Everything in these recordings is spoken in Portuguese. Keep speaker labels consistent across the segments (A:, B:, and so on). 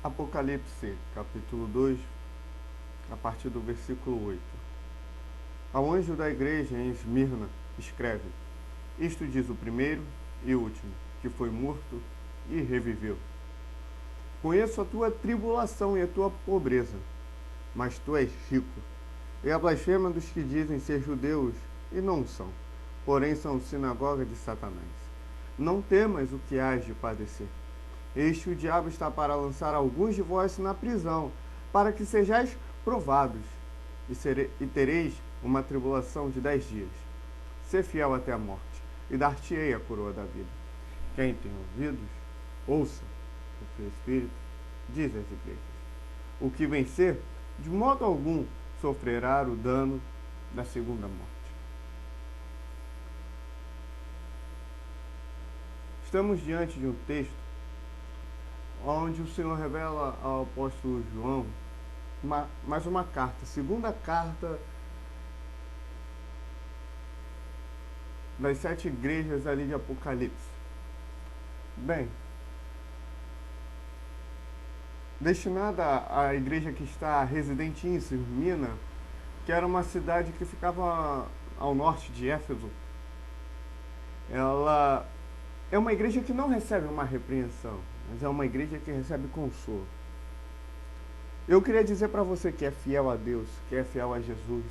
A: Apocalipse, capítulo 2, a partir do versículo 8. Ao anjo da igreja em Esmirna, escreve: Isto diz o primeiro e último, que foi morto e reviveu. Conheço a tua tribulação e a tua pobreza, mas tu és rico. E a blasfêmia dos que dizem ser judeus e não são, porém são sinagoga de Satanás. Não temas o que hás de padecer. Eis que o diabo está para lançar alguns de vós na prisão, para que sejais provados, e tereis uma tribulação de 10 dias. Sê fiel até a morte, e dar-te-ei a coroa da vida. Quem tem ouvidos, ouça o que o Espírito diz às igrejas. O que vencer, de modo algum, sofrerá o dano da segunda morte. Estamos diante de um texto onde o Senhor revela ao apóstolo João mais uma carta, segunda carta das 7 igrejas ali de Apocalipse. Bem, destinada à igreja que está residente em Esmirna, que era uma cidade que ficava ao norte de Éfeso. Ela é uma igreja que não recebe uma repreensão, mas é uma igreja que recebe consolo. Eu queria dizer para você que é fiel a Deus, que é fiel a Jesus,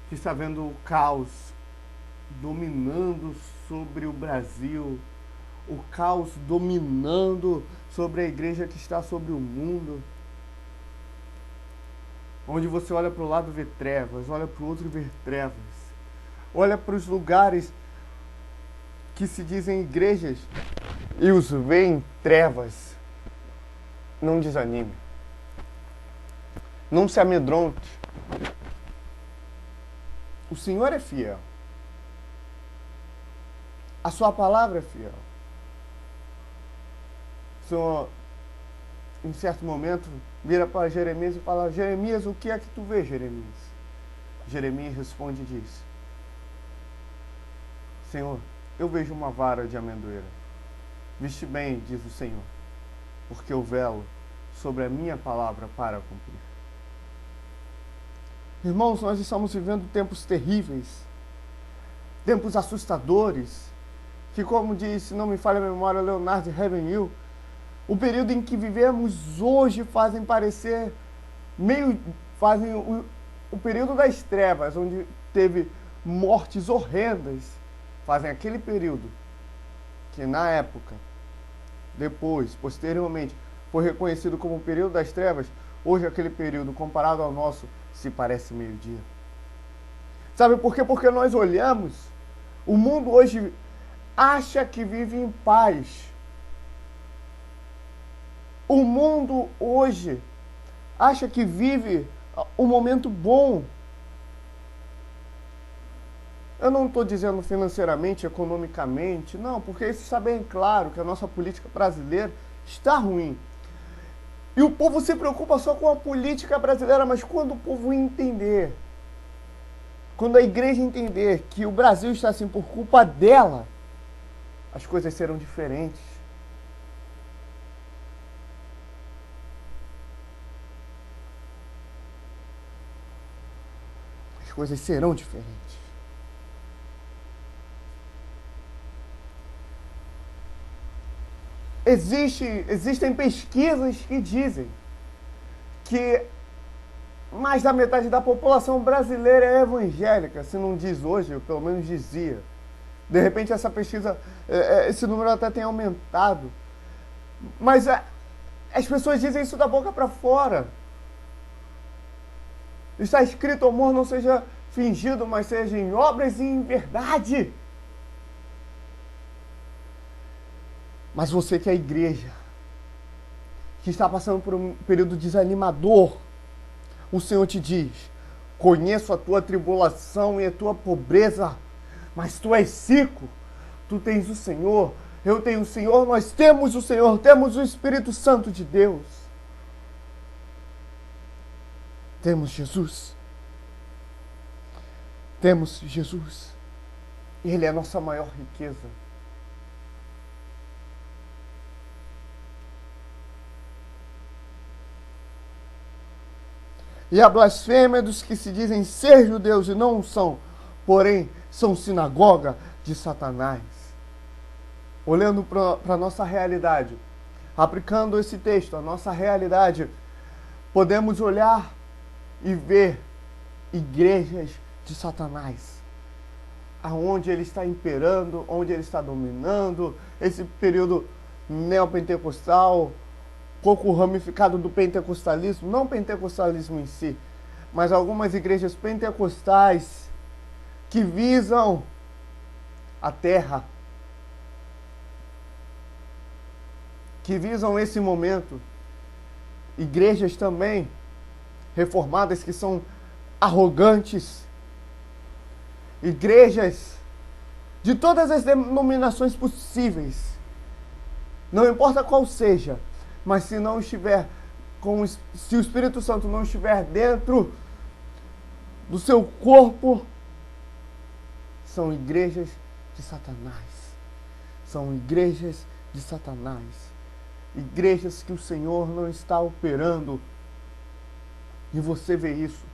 A: que está vendo o caos dominando sobre o Brasil, o caos dominando sobre a igreja que está sobre o mundo, onde você olha para o lado e vê trevas, olha para o outro e vê trevas, olha para os lugares que se dizem igrejas e os vê em trevas. Não desanime, não se amedronte. O Senhor é fiel, a sua palavra é fiel. O Senhor, em certo momento, vira para Jeremias e fala: Jeremias, o que é que tu vês, Jeremias? Jeremias responde e diz: Senhor, eu vejo uma vara de amendoeira. Viste bem, diz o Senhor, porque eu velo sobre a minha palavra para cumprir. Irmãos, nós estamos vivendo tempos terríveis, tempos assustadores, que, como disse, se não me falha a memória, Leonard Ravenhill, o período em que vivemos hoje fazem o período das trevas, onde teve mortes horrendas, fazem aquele período que na época, depois, posteriormente, foi reconhecido como o período das trevas. Hoje aquele período, comparado ao nosso, se parece meio-dia. Sabe por quê? Porque nós olhamos, o mundo hoje acha que vive em paz. O mundo hoje acha que vive um momento bom. Eu não estou dizendo financeiramente, economicamente, não, porque isso está bem claro que a nossa política brasileira está ruim. E o povo se preocupa só com a política brasileira, mas quando o povo entender, quando a igreja entender que o Brasil está assim por culpa dela, as coisas serão diferentes. As coisas serão diferentes. Existem pesquisas que dizem que mais da metade da população brasileira é evangélica, se não diz hoje, pelo menos dizia. De repente essa pesquisa, esse número até tem aumentado. Mas as pessoas dizem isso da boca para fora. Está escrito: amor não seja fingido, mas seja em obras e em verdade. Mas você que é a igreja, que está passando por um período desanimador, o Senhor te diz: conheço a tua tribulação e a tua pobreza, mas tu és rico, tu tens o Senhor, eu tenho o Senhor, nós temos o Senhor, temos o Espírito Santo de Deus. Temos Jesus. Temos Jesus. Ele é a nossa maior riqueza. e a blasfêmia dos que se dizem ser judeus e não são, porém são sinagoga de Satanás. Olhando para a nossa realidade, aplicando esse texto à nossa realidade, podemos olhar e ver igrejas de Satanás, aonde ele está imperando, onde ele está dominando, esse período neopentecostal, pouco ramificado do pentecostalismo, não pentecostalismo em si, mas algumas igrejas pentecostais que visam a terra, que visam esse momento. Igrejas também reformadas que são arrogantes. Igrejas de todas as denominações possíveis. Não importa qual seja, mas se não estiver se o Espírito Santo não estiver dentro do seu corpo, são igrejas de Satanás. São igrejas de Satanás. Igrejas que o Senhor não está operando. E você vê isso,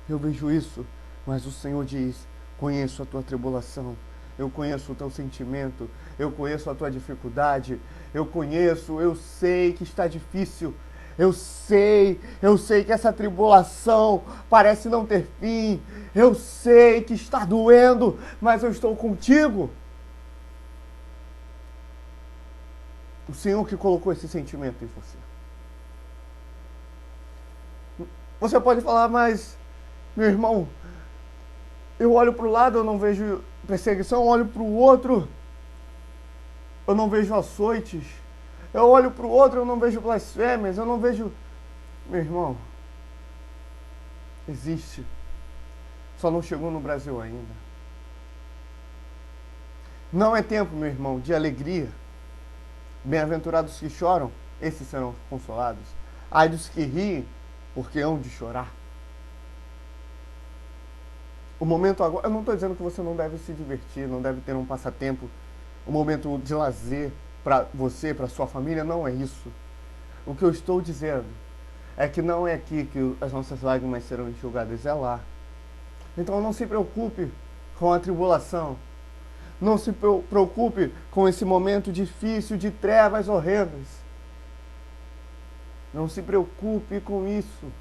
A: eu vejo isso, mas o Senhor diz: conheço a tua tribulação, eu conheço o teu sentimento, eu conheço a tua dificuldade, eu sei que está difícil, eu sei que essa tribulação parece não ter fim, eu sei que está doendo, mas eu estou contigo. O Senhor que colocou esse sentimento em você. Você pode falar, mas, meu irmão, eu olho para o lado, eu não vejo perseguição, eu olho para o outro, eu não vejo açoites, eu olho para o outro, eu não vejo blasfêmias, eu não vejo... Meu irmão, existe, só não chegou no Brasil ainda. Não é tempo, meu irmão, de alegria. Bem-aventurados que choram, esses serão consolados. Ai dos que riem, porque hão de chorar. O momento agora... Eu não estou dizendo que você não deve se divertir, não deve ter um passatempo, um momento de lazer para você, para sua família, não é isso. O que eu estou dizendo é que não é aqui que as nossas lágrimas serão enxugadas, é lá. Então não se preocupe com a tribulação. Não se preocupe com esse momento difícil de trevas horrendas. Não se preocupe com isso.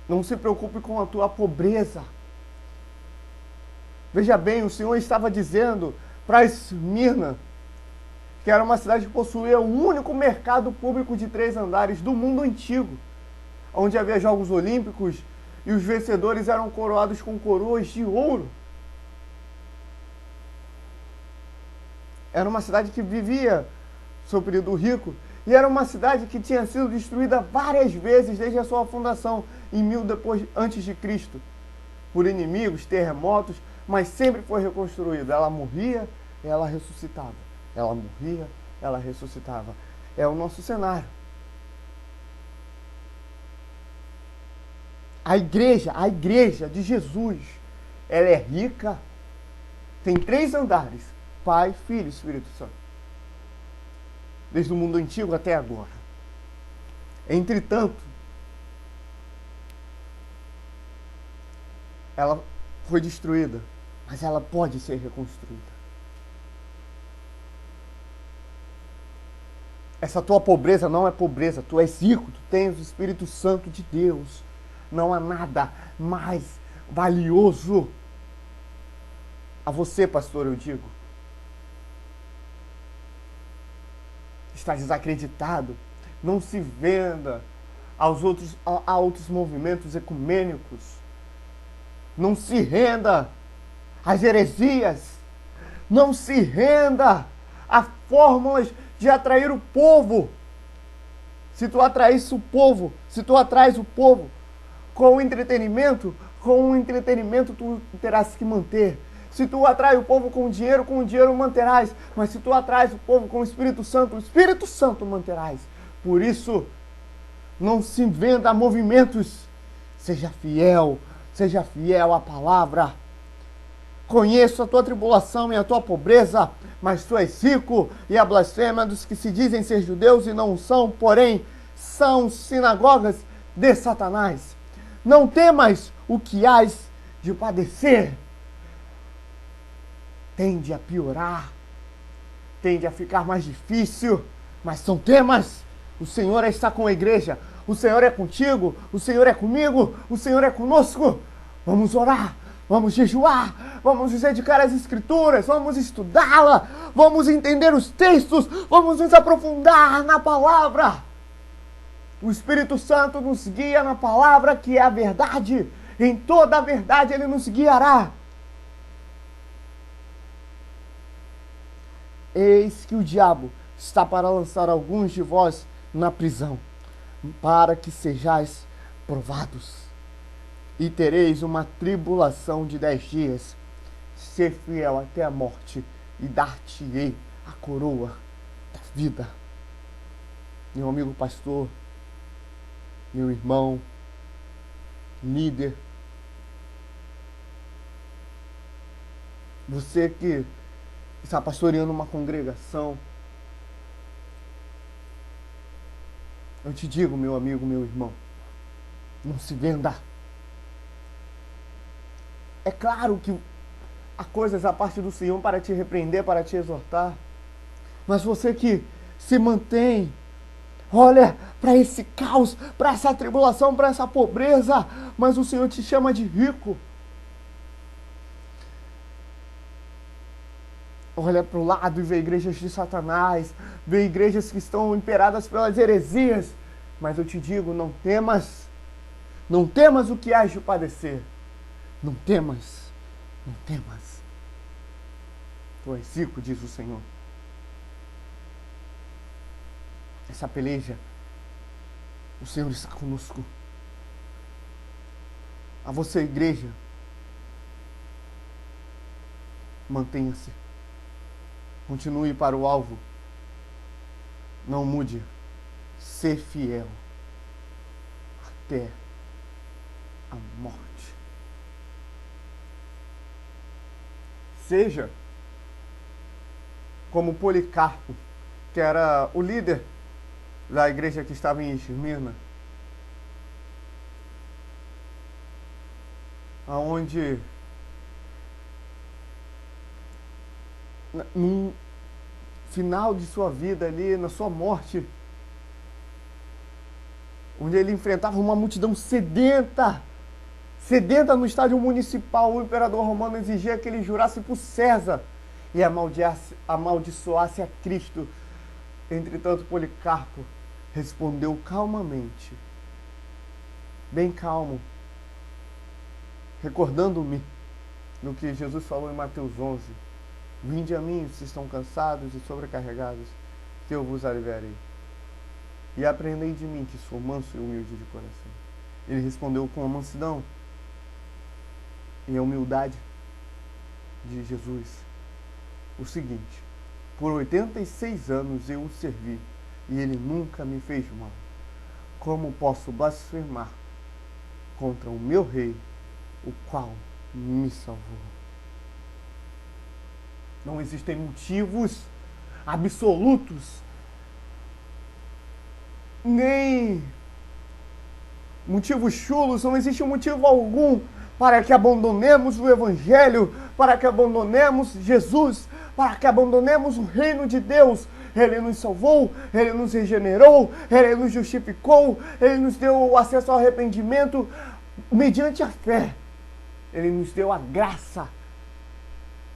A: Não se preocupe com a tua pobreza. Veja bem, o Senhor estava dizendo para Esmirna, que era uma cidade que possuía o único mercado público de 3 andares do mundo antigo, onde havia Jogos Olímpicos e os vencedores eram coroados com coroas de ouro. Era uma cidade que vivia seu período rico, e era uma cidade que tinha sido destruída várias vezes desde a sua fundação, em 1000 antes de Cristo, por inimigos, terremotos, mas sempre foi reconstruída. Ela morria, ela ressuscitava. Ela morria, ela ressuscitava. É o nosso cenário. A igreja de Jesus, ela é rica, tem 3 andares, Pai, Filho e Espírito Santo. Desde o mundo antigo até agora. Entretanto, ela foi destruída, mas ela pode ser reconstruída. Essa tua pobreza não é pobreza, tu és rico, tu tens o Espírito Santo de Deus. Não há nada mais valioso. A você, pastor, eu digo. Está desacreditado. Não se venda a outros movimentos ecumênicos. Não se renda às heresias. Não se renda a fórmulas de atrair o povo. Se tu atrais o povo com o entretenimento tu terás que manter. Se tu atrai o povo com o dinheiro manterás. Mas se tu atrais o povo com o Espírito Santo manterás. Por isso, não se venda a movimentos. Seja fiel à palavra. Conheço a tua tribulação e a tua pobreza, mas tu és rico, e a blasfêmia dos que se dizem ser judeus e não são, porém
B: são sinagogas de Satanás. Não temas o que hás de padecer. Tende a piorar, tende a ficar mais difícil, mas são temas. O Senhor está com a igreja, o Senhor é contigo, o Senhor é comigo, o Senhor é conosco. Vamos orar, vamos jejuar, vamos nos dedicar às Escrituras, vamos estudá-la, vamos entender os textos, vamos nos aprofundar na palavra. O Espírito Santo nos guia na palavra que é a verdade. Em toda a verdade Ele nos guiará. Eis que o diabo está para lançar alguns de vós na prisão, para que sejais provados. E tereis uma tribulação de 10 dias. Ser fiel até a morte, e dar-te-ei a coroa da vida. Meu amigo pastor, meu irmão, líder, você que está pastoreando uma congregação, eu te digo, meu amigo, meu irmão, não se venda. É claro que há coisas a parte do Senhor para te repreender, para te exortar, mas você que se mantém, olha para esse caos, para essa tribulação, para essa pobreza, mas o Senhor te chama de rico. Olha para o lado e vê igrejas de Satanás, vê igrejas que estão imperadas pelas heresias. Mas eu te digo, não temas o que hás de padecer. Não temas. Tu és rico, diz o Senhor. Essa peleja, o Senhor está conosco. A você, igreja, mantenha-se. Continue para o alvo. Não mude. Ser fiel até a morte. Seja como Policarpo, que era o líder da igreja que estava em Esmirna, aonde no final de sua vida ali, na sua morte, onde ele enfrentava uma multidão sedenta no estádio municipal, o imperador romano exigia que ele jurasse por César e amaldiçoasse a Cristo. Entretanto, Policarpo respondeu calmamente, bem calmo, recordando-me no que Jesus falou em Mateus 11. Vinde a mim, se estão cansados e sobrecarregados, que eu vos aliviarei. E aprendei de mim, que sou manso e humilde de coração. Ele respondeu com a mansidão e a humildade de Jesus o seguinte: por 86 anos eu o servi, e ele nunca me fez mal. Como posso blasfemar contra o meu rei, o qual me salvou? Não existem motivos absolutos, nem motivos chulos, não existe motivo algum para que abandonemos o Evangelho, para que abandonemos Jesus, para que abandonemos o reino de Deus. Ele nos salvou, Ele nos regenerou, Ele nos justificou, Ele nos deu o acesso ao arrependimento mediante a fé. Ele nos deu a graça.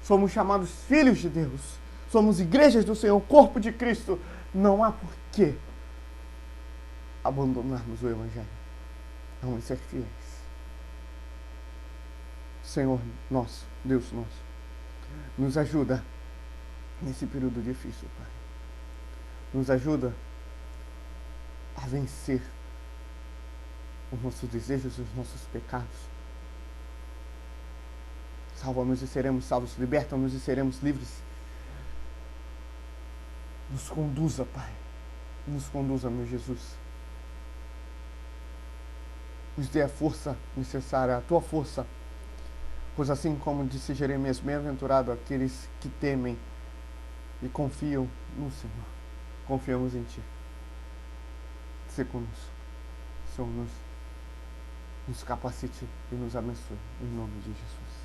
B: Somos chamados filhos de Deus. Somos igrejas do Senhor, corpo de Cristo. Não há por que abandonarmos o Evangelho. Vamos ser fiéis. Senhor nosso, Deus nosso, nos ajuda nesse período difícil, Pai. Nos ajuda a vencer os nossos desejos e os nossos pecados. Salva-nos e seremos salvos. Liberta-nos e seremos livres. Nos conduza, Pai. Nos conduza, meu Jesus. Nos dê a força necessária, a Tua força. Pois assim como disse Jeremias, bem-aventurado aqueles que temem e confiam no Senhor. Confiamos em Ti. ser conosco. Senhor, nos capacite e nos abençoe. Em nome de Jesus.